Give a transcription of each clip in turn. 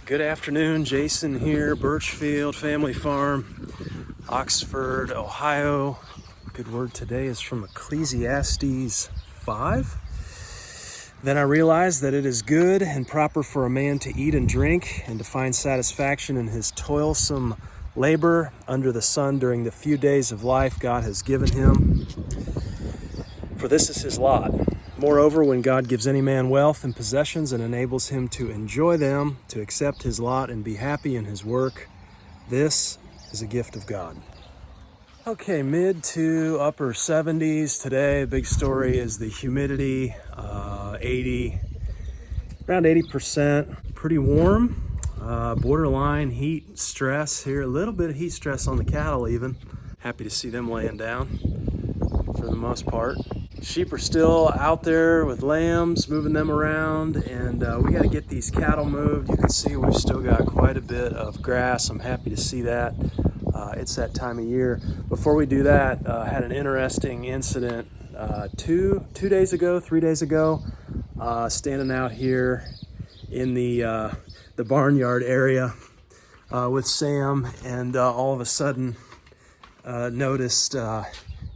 Good afternoon, Jason here, Birchfield Family Farm, Oxford, Ohio. Good word today is from Ecclesiastes 5. Then I realized that it is good and proper for a man to eat and drink and to find satisfaction in his toilsome labor under the sun during the few days of life God has given him. For this is his lot. Moreover, when God gives any man wealth and possessions and enables him to enjoy them, to accept his lot and be happy in his work, this is a gift of God. Okay, mid to upper 70s today. Big story is the humidity, around 80%. Pretty warm, borderline heat stress here. A little bit of heat stress on the cattle even. Happy to see them laying down for the most part. Sheep are still out there with lambs, moving them around, and we got to get these cattle moved. You can see we've still got quite a bit of grass. I'm happy to see that. It's that time of year. Before we do that, I had an interesting incident 3 days ago, standing out here in the barnyard area with Sam, and all of a sudden noticed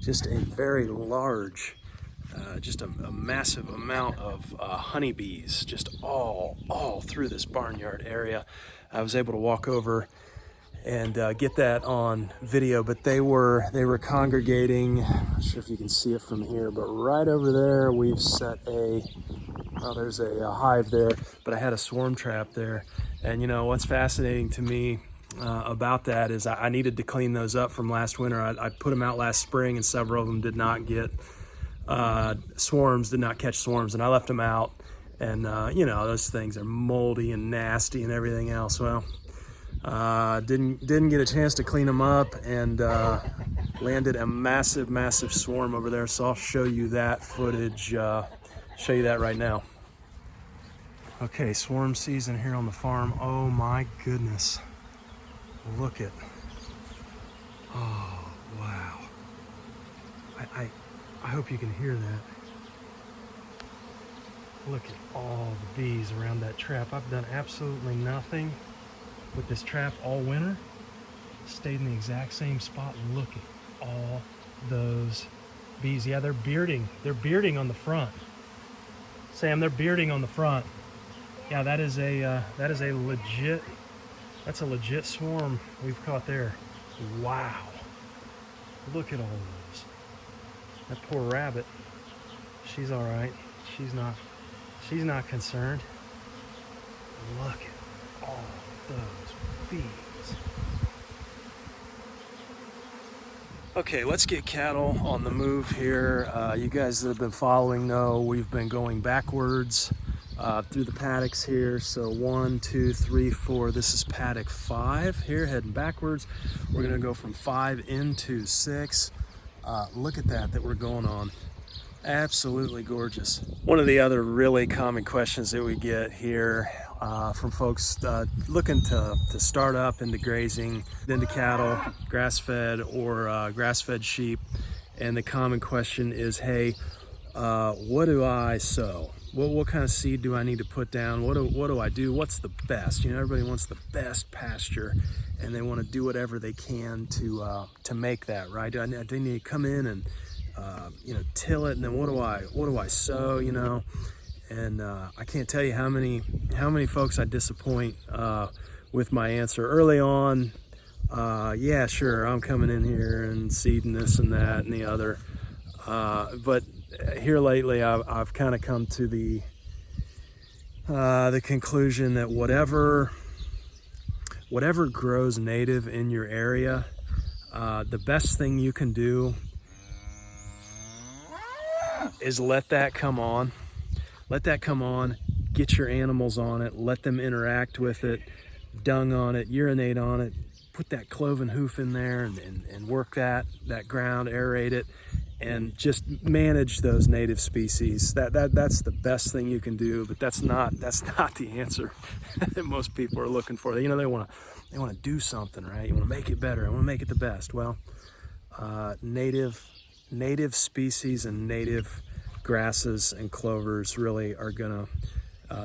just a very large, just a massive amount of honeybees just all through this barnyard area. I was able to walk over and get that on video, but they were congregating. I'm not sure if you can see it from here, but right over there we've set there's a hive there, but I had a swarm trap there. And you know what's fascinating to me about that is I needed to clean those up from last winter. I put them out last spring, and several of them did not get did not catch swarms, and I left them out. And those things are moldy and nasty and everything else. Well, didn't get a chance to clean them up, and landed a massive swarm over there. So I'll show you that footage. Show you that right now. Okay, swarm season here on the farm. Oh my goodness. Look at, oh wow. I hope you can hear that. Look at all the bees around that trap. I've done absolutely nothing with this trap all winter. Stayed in the exact same spot. Look at all those bees. Yeah, they're bearding. They're bearding on the front. Sam, they're bearding on the front. Yeah, that's a legit swarm we've caught there. Wow. Look at all those. That poor rabbit. She's all right. She's not concerned. Look at all those bees. Okay, let's get cattle on the move here. You guys that have been following know we've been going backwards through the paddocks here. So 1, 2, 3, 4. This is paddock 5 here, heading backwards. We're gonna go from 5 into 6. Look at that we're going on. Absolutely gorgeous. One of the other really common questions that we get here from folks looking to start up into grazing, into cattle, grass-fed or grass-fed sheep. And the common question is, hey, what do I sow? What kind of seed do I need to put down? What do I do? What's the best? You know, everybody wants the best pasture, and they want to do whatever they can to make that, right? Do I need to come in and till it, and then what do I sow? You know, and I can't tell you how many folks I disappoint with my answer early on. Yeah, sure, I'm coming in here and seeding this and that and the other, but here lately I've kind of come to the conclusion that whatever grows native in your area, the best thing you can do is let that come on, get your animals on it, let them interact with it, dung on it, urinate on it, put that cloven hoof in there and work that ground, aerate it, and just manage those native species. That's the best thing you can do, but that's not the answer that most people are looking for. You know, they want to do something, right? You want to make it better. I want to make it the best. Well, native species and native grasses and clovers really are gonna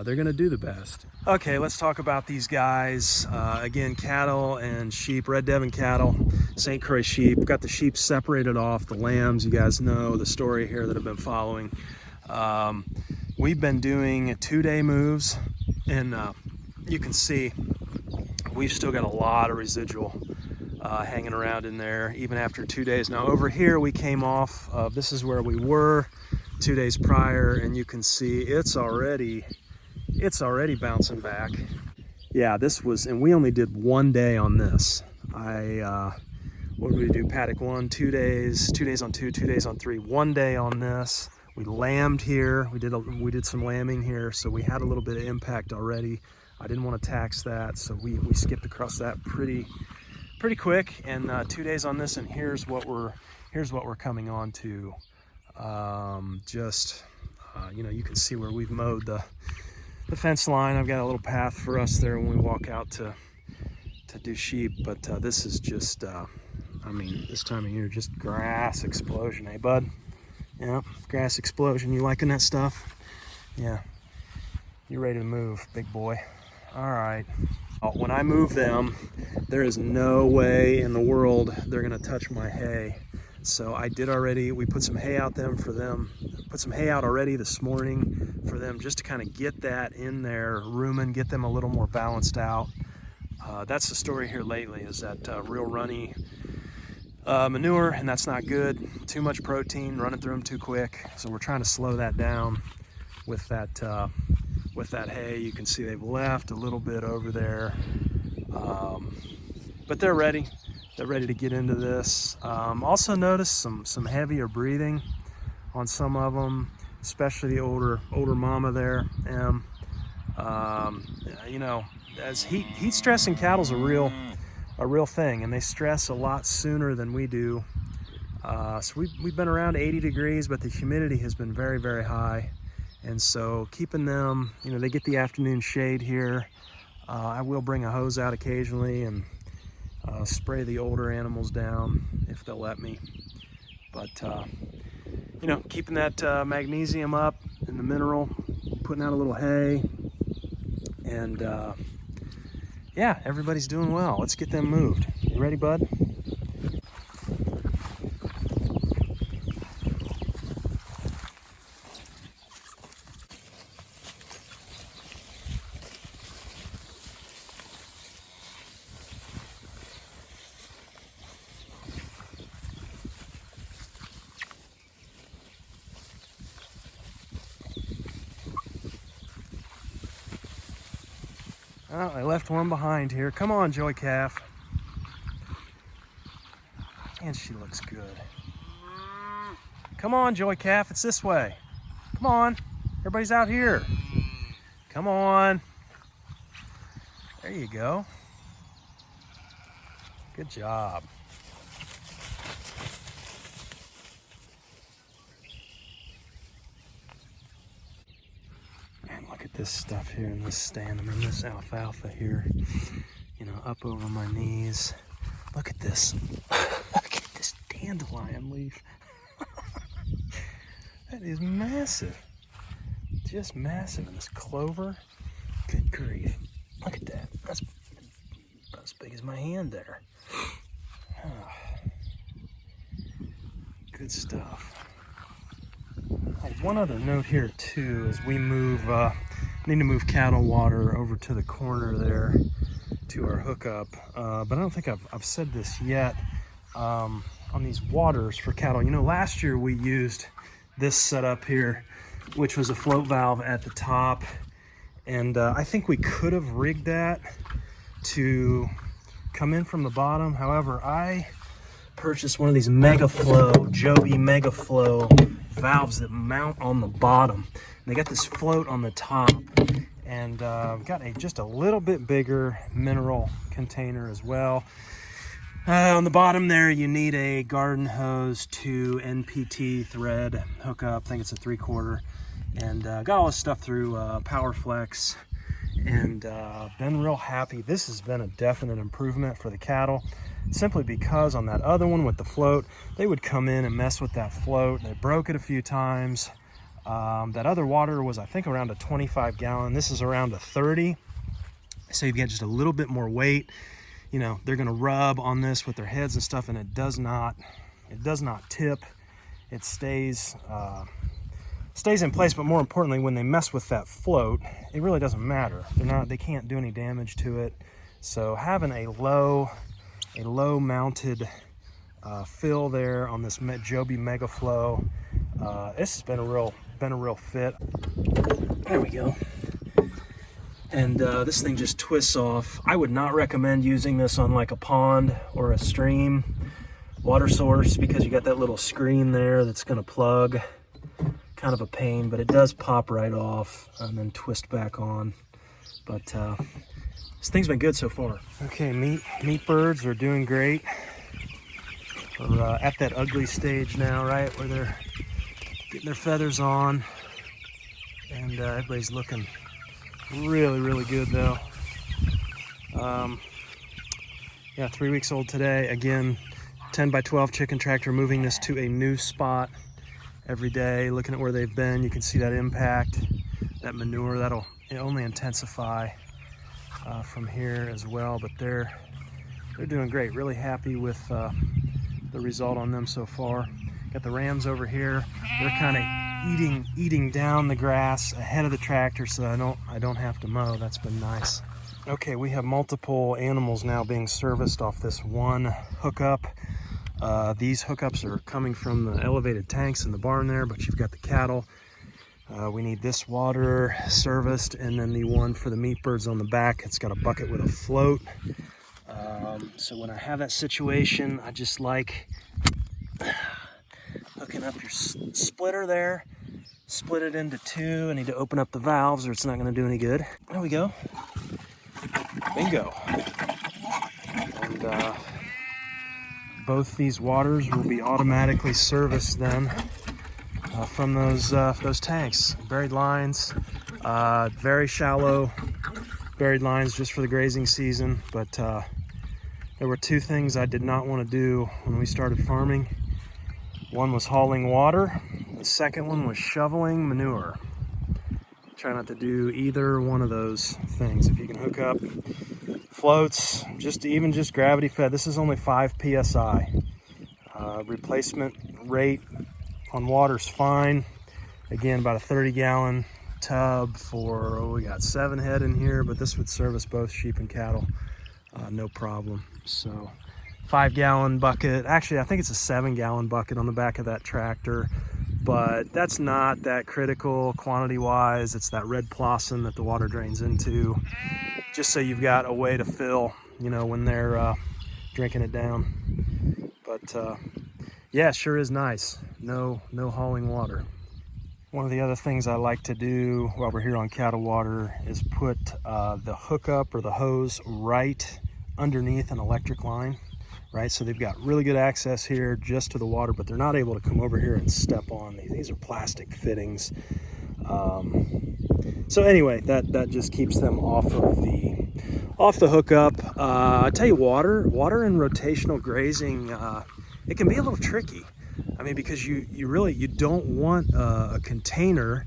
they're gonna do the best. Okay, let's talk about these guys. Again, cattle and sheep, Red Devon cattle, St Croix sheep. Got the sheep separated off, the lambs, you guys know the story here that have been following. We've been doing 2-day moves, and you can see we've still got a lot of residual hanging around in there, even after 2 days. Now over here we came off, this is where we were 2 days prior, and you can see it's already bouncing back. Yeah, this was, and we only did 1 day on this. What did we do? Paddock 1, 2 days, 2 days on 2, 2 days on 3, 1 day on this. We lambed here. We did some lambing here, so we had a little bit of impact already. I didn't want to tax that, so we skipped across that pretty quick. And 2 days on this, and here's what we're coming on to. You know, you can see where we've mowed the fence line. I've got a little path for us there when we walk out to do sheep, but this is just, I mean, this time of year, just grass explosion, eh, bud? Yeah, grass explosion. You liking that stuff? Yeah. You ready to move, big boy? All right. When I move them, there is no way in the world they're gonna touch my hay. So I did already, we put some hay out for them, put some hay out already this morning for them, just to kind of get that in their rumen, get them a little more balanced out. That's the story here lately, is that real runny manure, and that's not good. Too much protein, running through them too quick. So we're trying to slow that down with that hay. You can see they've left a little bit over there, but they're ready. They're ready to get into this. Also notice some heavier breathing on some of them, especially the older mama there. You know, as heat stress in cattle is a real thing, and they stress a lot sooner than we do. So we've been around 80 degrees, but the humidity has been very, very high. And so keeping them, you know, they get the afternoon shade here. I will bring a hose out occasionally and spray the older animals down if they'll let me. But, you know, keeping that magnesium up in the mineral, putting out a little hay, and yeah, everybody's doing well. Let's get them moved. You ready, bud? Oh, I left one behind here. Come on, Joy Calf. And she looks good. Come on, Joy Calf, it's this way. Come on, everybody's out here. Come on. There you go. Good job. Look at this stuff here in this stand. I'm in this alfalfa here, you know, up over my knees. Look at this. Look at this dandelion leaf. That is massive. Just massive. And this clover, good grief. Look at that. That's about as big as my hand there. Oh, good stuff. One other note here too, as we move, need to move cattle water over to the corner there to our hookup. But I don't think I've said this yet. On these waters for cattle, you know, last year we used this setup here, which was a float valve at the top, and I think we could have rigged that to come in from the bottom. However, I purchased one of these Joby Megaflow valves that mount on the bottom. And they got this float on the top, and got just a little bit bigger mineral container as well. On the bottom there, you need a garden hose to NPT thread hookup. I think it's a 3/4, and got all this stuff through PowerFlex, and been real happy. This has been a definite improvement for the cattle, simply because on that other one with the float, they would come in and mess with that float. They broke it a few times. That other water was, I think, around a 25 gallon. This is around a 30. So you get just a little bit more weight. You know, they're gonna rub on this with their heads and stuff, and it does not tip. It stays in place, but more importantly, when they mess with that float, it really doesn't matter. They can't do any damage to it. So having a low mounted fill there on this Joby Mega Flow, this has been a real fit. There we go. And this thing just twists off. I would not recommend using this on like a pond or a stream water source, because you got that little screen there that's gonna plug. Kind of a pain, but it does pop right off and then twist back on. But this thing's been good so far. Okay, meat birds are doing great. We're at that ugly stage now, right, where they're getting their feathers on, and everybody's looking really good though. Yeah, 3 weeks old today. Again, 10 by 12 chicken tractor, moving this to a new spot every day, looking at where they've been. You can see that impact, that manure, that'll only intensify from here as well. But they're doing great. Really happy with the result on them so far. Got the rams over here. They're kind of eating down the grass ahead of the tractor, so I don't have to mow. That's been nice. Okay, we have multiple animals now being serviced off this one hookup. These hookups are coming from the elevated tanks in the barn there, but you've got the cattle. We need this water serviced, and then the one for the meat birds on the back. It's got a bucket with a float. So when I have that situation, I just like hooking up your splitter there, split it into two. I need to open up the valves or it's not going to do any good. There we go. Bingo. And both these waters will be automatically serviced then from those tanks. Buried lines, very shallow buried lines just for the grazing season. But there were two things I did not want to do when we started farming. One was hauling water. The second one was shoveling manure. Try not to do either one of those things. If you can hook up floats, even just gravity fed. This is only 5 psi. Replacement rate on water's fine. Again, about a 30 gallon tub for, we got 7 head in here, but this would service both sheep and cattle, no problem. So 5 gallon bucket. Actually, I think it's a 7 gallon bucket on the back of that tractor, but that's not that critical quantity wise. It's that red plosson that the water drains into, just so you've got a way to fill, when they're drinking it down. But yeah, sure is nice. No hauling water. One of the other things I like to do while we're here on cattle water is put the hookup or the hose right underneath an electric line, right? So they've got really good access here just to the water, but they're not able to come over here and step on these. These are plastic fittings. So anyway, that just keeps them off the hookup. I tell you, water and rotational grazing, it can be a little tricky. I mean, because you don't want a container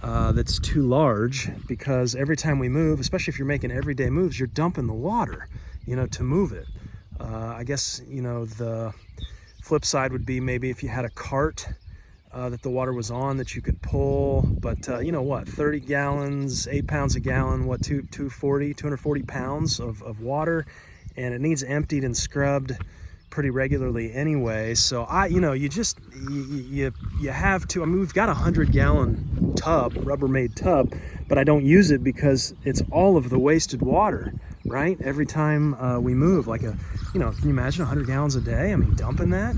that's too large, because every time we move, especially if you're making everyday moves, you're dumping the water, to move it. I guess, the flip side would be maybe if you had a cart that the water was on that you could pull, but 30 gallons, 8 pounds a gallon, 240 pounds of water, and it needs emptied and scrubbed pretty regularly anyway. So you have to, I mean, we've got a 100 gallon tub, Rubbermaid tub, but I don't use it because it's all of the wasted water, right? Every time we move, like can you imagine 100 gallons a day? I mean, dumping that,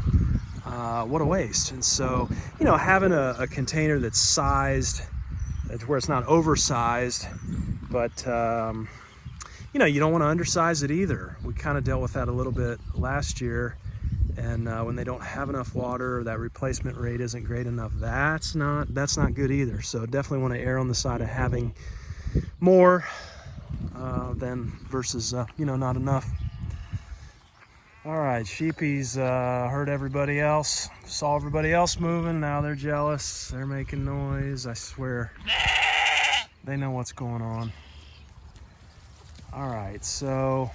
what a waste. And so, having a container that's sized, that's where it's not oversized, but you don't want to undersize it either. We kind of dealt with that a little bit last year, and when they don't have enough water, that replacement rate isn't great enough. That's not good either. So definitely want to err on the side of having more than versus not enough. All right, sheepies heard everybody else, saw everybody else moving. Now they're jealous. They're making noise. I swear they know what's going on. All right, so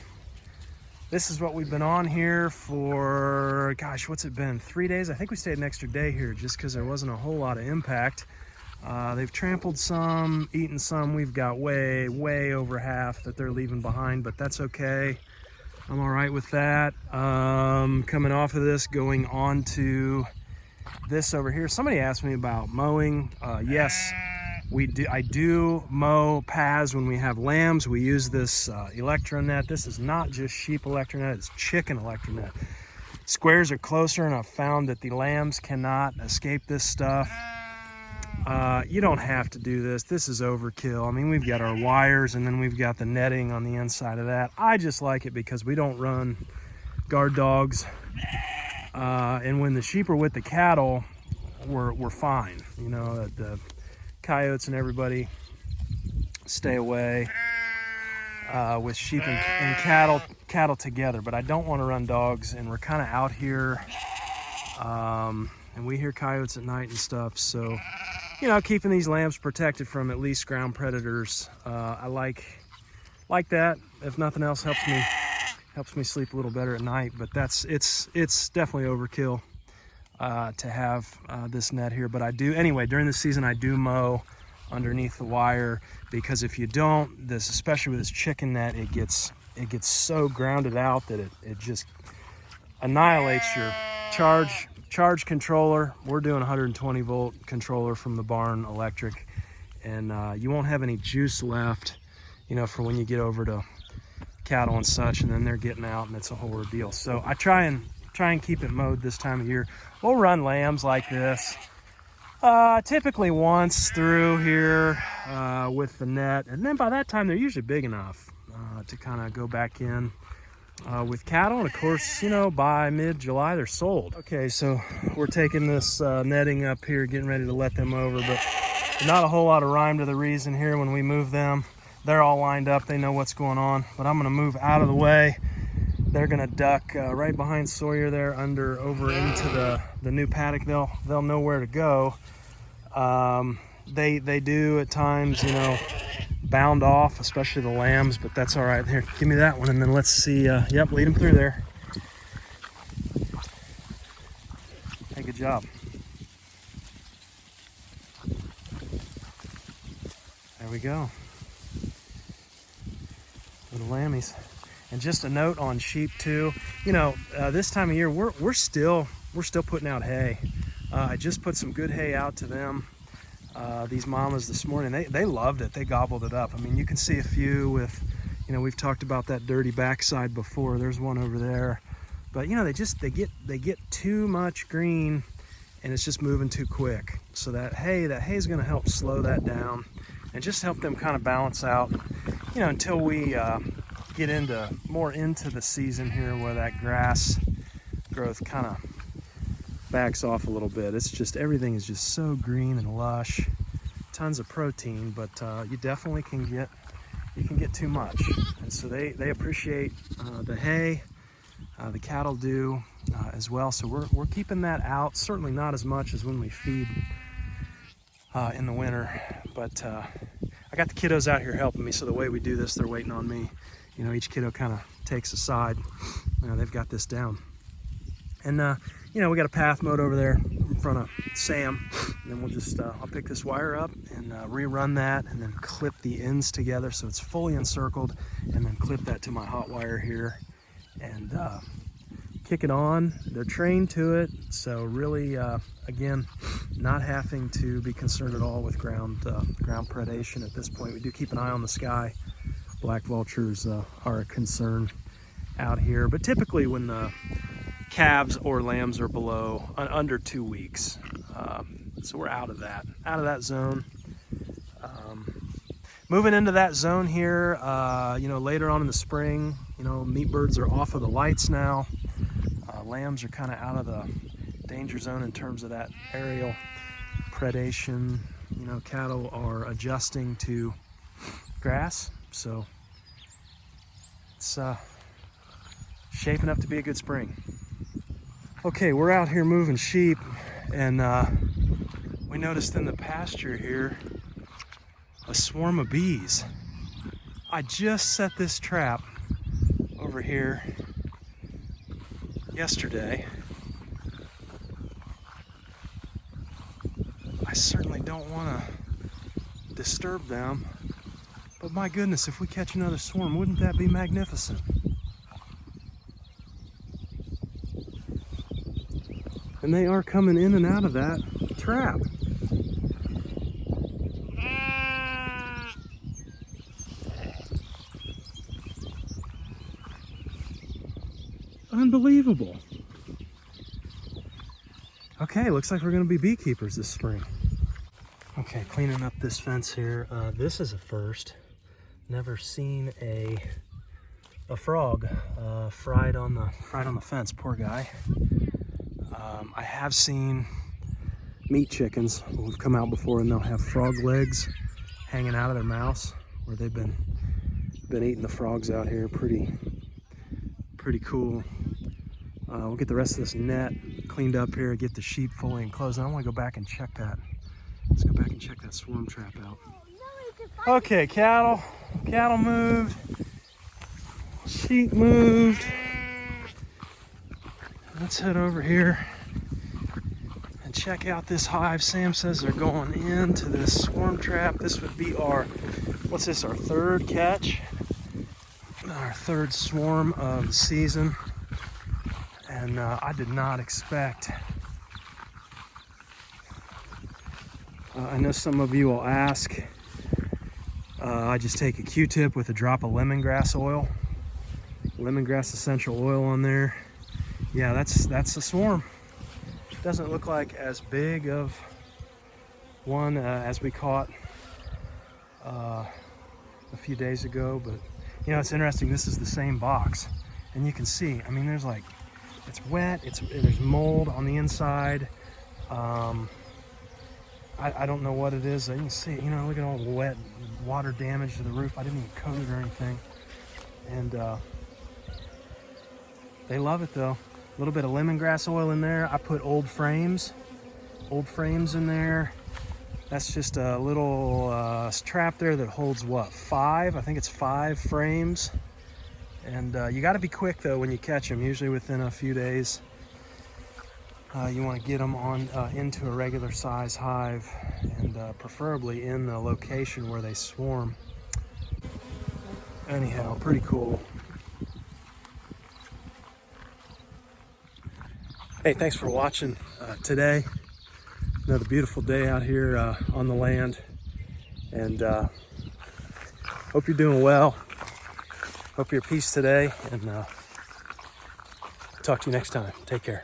this is what we've been on here for, gosh, what's it been? 3 days? I think we stayed an extra day here just because there wasn't a whole lot of impact. They've trampled some, eaten some. We've got way over half that they're leaving behind, but that's okay. I'm all right with that. Coming off of this, going on to this over here. Somebody asked me about mowing. Yes, I do mow paths when we have lambs. We use this electronet. This is not just sheep electronet, it's chicken electronet. Squares are closer, and I've found that the lambs cannot escape this stuff. You don't have to do this. This is overkill. I mean, we've got our wires, and then we've got the netting on the inside of that. I just like it because we don't run guard dogs. And when the sheep are with the cattle, we're fine. You know, the coyotes and everybody stay away with sheep and cattle together. But I don't want to run dogs, and we're kind of out here, and we hear coyotes at night and stuff. So, you know, keeping these lambs protected from at least ground predators, I like that. If nothing else, helps me sleep a little better at night. But it's definitely overkill to have this net here. But I do anyway. During the season, I do mow underneath the wire, because if you don't, especially with this chicken net, it gets so grounded out that it just annihilates your charge controller. We're doing 120 volt controller from the barn electric, and you won't have any juice left, you know, for when you get over to cattle and such, and then they're getting out and it's a whole ordeal. So I try and keep it mowed this time of year. We'll run lambs like this typically once through here with the net, and then by that time they're usually big enough to kind of go back in with cattle. And of course, you know, by mid-July they're sold. Okay, so we're taking this netting up here, getting ready to let them over, but not a whole lot of rhyme to the reason here. When we move them, they're all lined up, they know what's going on. But I'm gonna move out of the way. They're gonna duck right behind Sawyer there, over into the new paddock. They'll know where to go. They do at times, you know, bound off, especially the lambs, but that's all right. Here, give me that one, and then let's see. Yep, lead them through there. Hey, good job. There we go. Little lammies. And just a note on sheep too. You know, this time of year we're still putting out hay. I just put some good hay out to them. These mamas this morning, they loved it. They gobbled it up. I mean, you can see a few with, you know, we've talked about that dirty backside before. There's one over there, but you know, they get too much green, and it's just moving too quick. So that hay is going to help slow that down and just help them kind of balance out, you know, until we get more into the season here, where that grass growth kind of backs off a little bit. It's just, everything is just so green and lush, tons of protein, but you definitely can get too much. And so they appreciate the hay. The cattle do as well. So we're keeping that out. Certainly not as much as when we feed in the winter, but I got the kiddos out here helping me. So the way we do this, they're waiting on me. You know, each kiddo kind of takes a side. You know, they've got this down. And you know, we got a path mowed over there in front of Sam. And then we'll just, I'll pick this wire up and rerun that, and then clip the ends together so it's fully encircled, and then clip that to my hot wire here and kick it on. They're trained to it. So really, again, not having to be concerned at all with ground predation at this point. We do keep an eye on the sky. Black vultures are a concern out here, but typically when the calves or lambs are below under 2 weeks, so we're out of that zone. Moving into that zone here, you know, later on in the spring, you know, meat birds are off of the lights now. Lambs are kind of out of the danger zone in terms of that aerial predation. You know, cattle are adjusting to grass, so it's shaping up to be a good spring. Okay, we're out here moving sheep, and we noticed in the pasture here a swarm of bees. I just set this trap over here yesterday. I certainly don't want to disturb them, but my goodness, if we catch another swarm, wouldn't that be magnificent? And they are coming in and out of that trap. Unbelievable. Okay, looks like we're gonna be beekeepers this spring. Okay, cleaning up this fence here. This is a first. Never seen a frog fried on the fence. Poor guy. I have seen meat chickens who've come out before, and they'll have frog legs hanging out of their mouths, where they've been eating the frogs out here. Pretty cool. We'll get the rest of this net cleaned up here, get the sheep fully enclosed. And I want to go back and check that. Let's go back and check that swarm trap out. Okay, cattle moved, sheep moved. Let's head over here and check out this hive. Sam says they're going into this swarm trap. This would be our, what's this, our third catch, our third swarm of the season. And I did not expect, I know some of you will ask, I just take a Q-tip with a drop of lemongrass oil, lemongrass essential oil on there. Yeah, that's a swarm. Doesn't look like as big of one as we caught a few days ago, but you know, it's interesting. This is the same box, and you can see, I mean, there's like, it's wet, there's mold on the inside. I don't know what it is. You can see, you know, look at all the wet water damage to the roof. I didn't even coat it or anything. And they love it though. A little bit of lemongrass oil in there. I put old frames in there. That's just a little trap there that holds what, 5? I think it's 5 frames. And you got to be quick though when you catch them. Usually within a few days, you want to get them on into a regular size hive, and preferably in the location where they swarm. Anyhow, pretty cool. Hey, thanks for watching today. Another beautiful day out here on the land, and hope you're doing well. Hope you're at peace today, and talk to you next time. Take care.